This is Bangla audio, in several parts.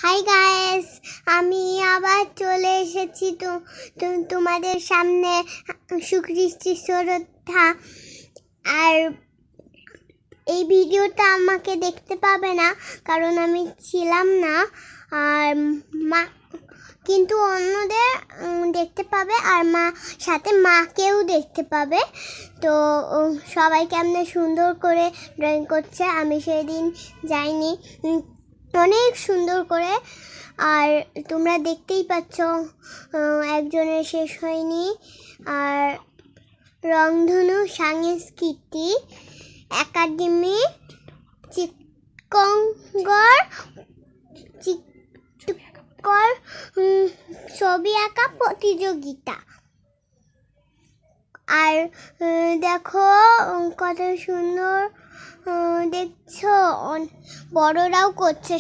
হাই গাইস, আমি আবার চলে এসেছি তোমাদের সামনে। সুখ্রিস্টি শ্রদ্ধা। আর এই ভিডিওটা আমাকে দেখতে পাবে না, কারণ আমি ছিলাম না। আর মা কিন্তু অন্যদের দেখতে পাবে, আর সাথে মাকেও দেখতে পাবে। তো সবাই কেমনে সুন্দর করে ড্রয়িং করছে, আমি সেদিন যাইনি, অনেক সুন্দর করে। আর তোমরা দেখতেই পাচ্ছ, একজনের শেষ হয়নি। আর রংধনু সাংস্কৃতি একাডেমি চিত্তকর ছবি আঁকা প্রতিযোগিতা। আর দেখো কত সুন্দর দেখছো, বড়রাও করছে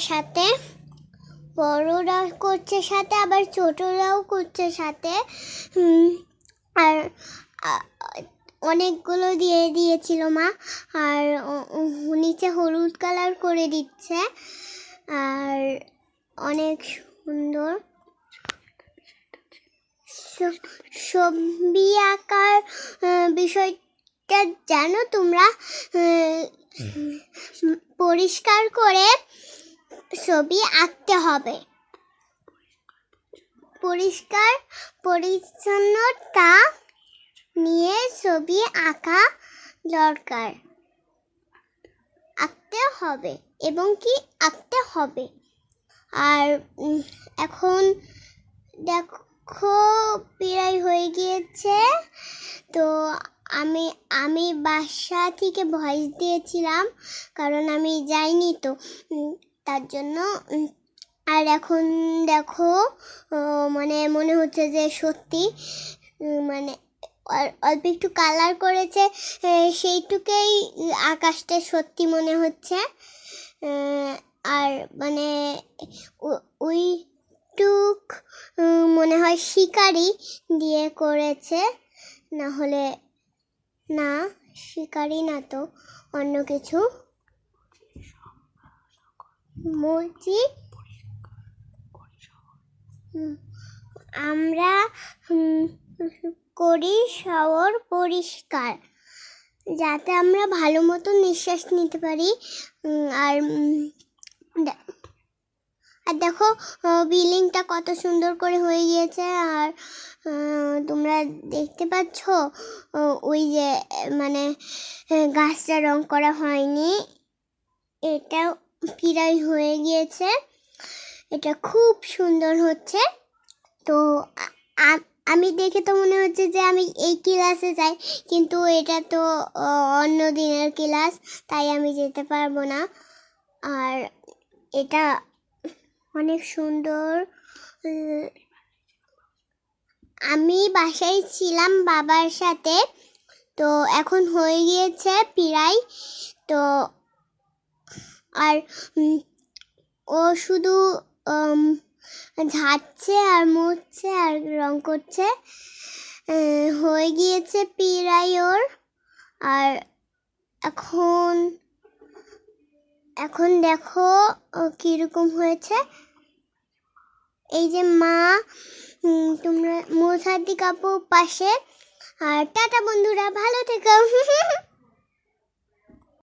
সাথে, আবার ছোটরাও করছে সাথে। আর অনেকগুলো দিয়েছিল মা, আর নিচে হলুদ কালার করে দিচ্ছে। আর অনেক সুন্দর ছবি আঁকার বিষয়টা জানো তোমরা? পরিষ্কার করে ছবি আঁকতে হবে, পরিষ্কার পরিচ্ছন্নতা নিয়ে ছবি আঁকা দরকার, আঁকতে হবে এবং কি আঁকতে হবে। আর এখন দেখো প্রায় হয়ে গিয়েছে। তো আমি বাসা থেকে ভয়েস দিয়েছিলাম, কারণ আমি যাইনি তো, তার জন্য। আর এখন দেখো মনে হচ্ছে যে সত্যি, মানে অল্প একটু কালার করেছে, সেইটুকুই আকাশটা সত্যি মনে হচ্ছে। আর ওইটুক মনে হয় শিকারি দিয়ে করেছে, না হলে না, শিকারি না তো অন্য কিছু। মসজিদ আমরা করি শহর পরিষ্কার, যাতে আমরা ভালো মতো নিঃশ্বাস নিতে পারি। আর দেখো বিল্ডিংটা কত সুন্দর করে হয়ে গিয়েছে। আর তোমরা দেখতে পাচ্ছ ওই যে গাছটা রং করা হয়নি, এটা প্রায় হয়ে গিয়েছে। এটা খুব সুন্দর হচ্ছে। তো আমি দেখে তো মনে হচ্ছে যে আমি এই ক্লাসে যাই, কিন্তু এটা তো অন্য দিনের ক্লাস, তাই আমি যেতে পারবো না। আর এটা অনেক সুন্দর। আমি বাসায় ছিলাম বাবার সাথে, তো এখন হয়ে গিয়েছে প্রায়। তো আর ও শুধু ঝাড়ছে আর মুছছে আর রং করছে, হয়ে গিয়েছে প্রায় ওর। আর এখন দেখো কিরকম হয়েছে। এই যে মা, তোমরা মোসাদ্দিক আপু পাশে। আর টাটা বন্ধুরা, ভালো থেকো।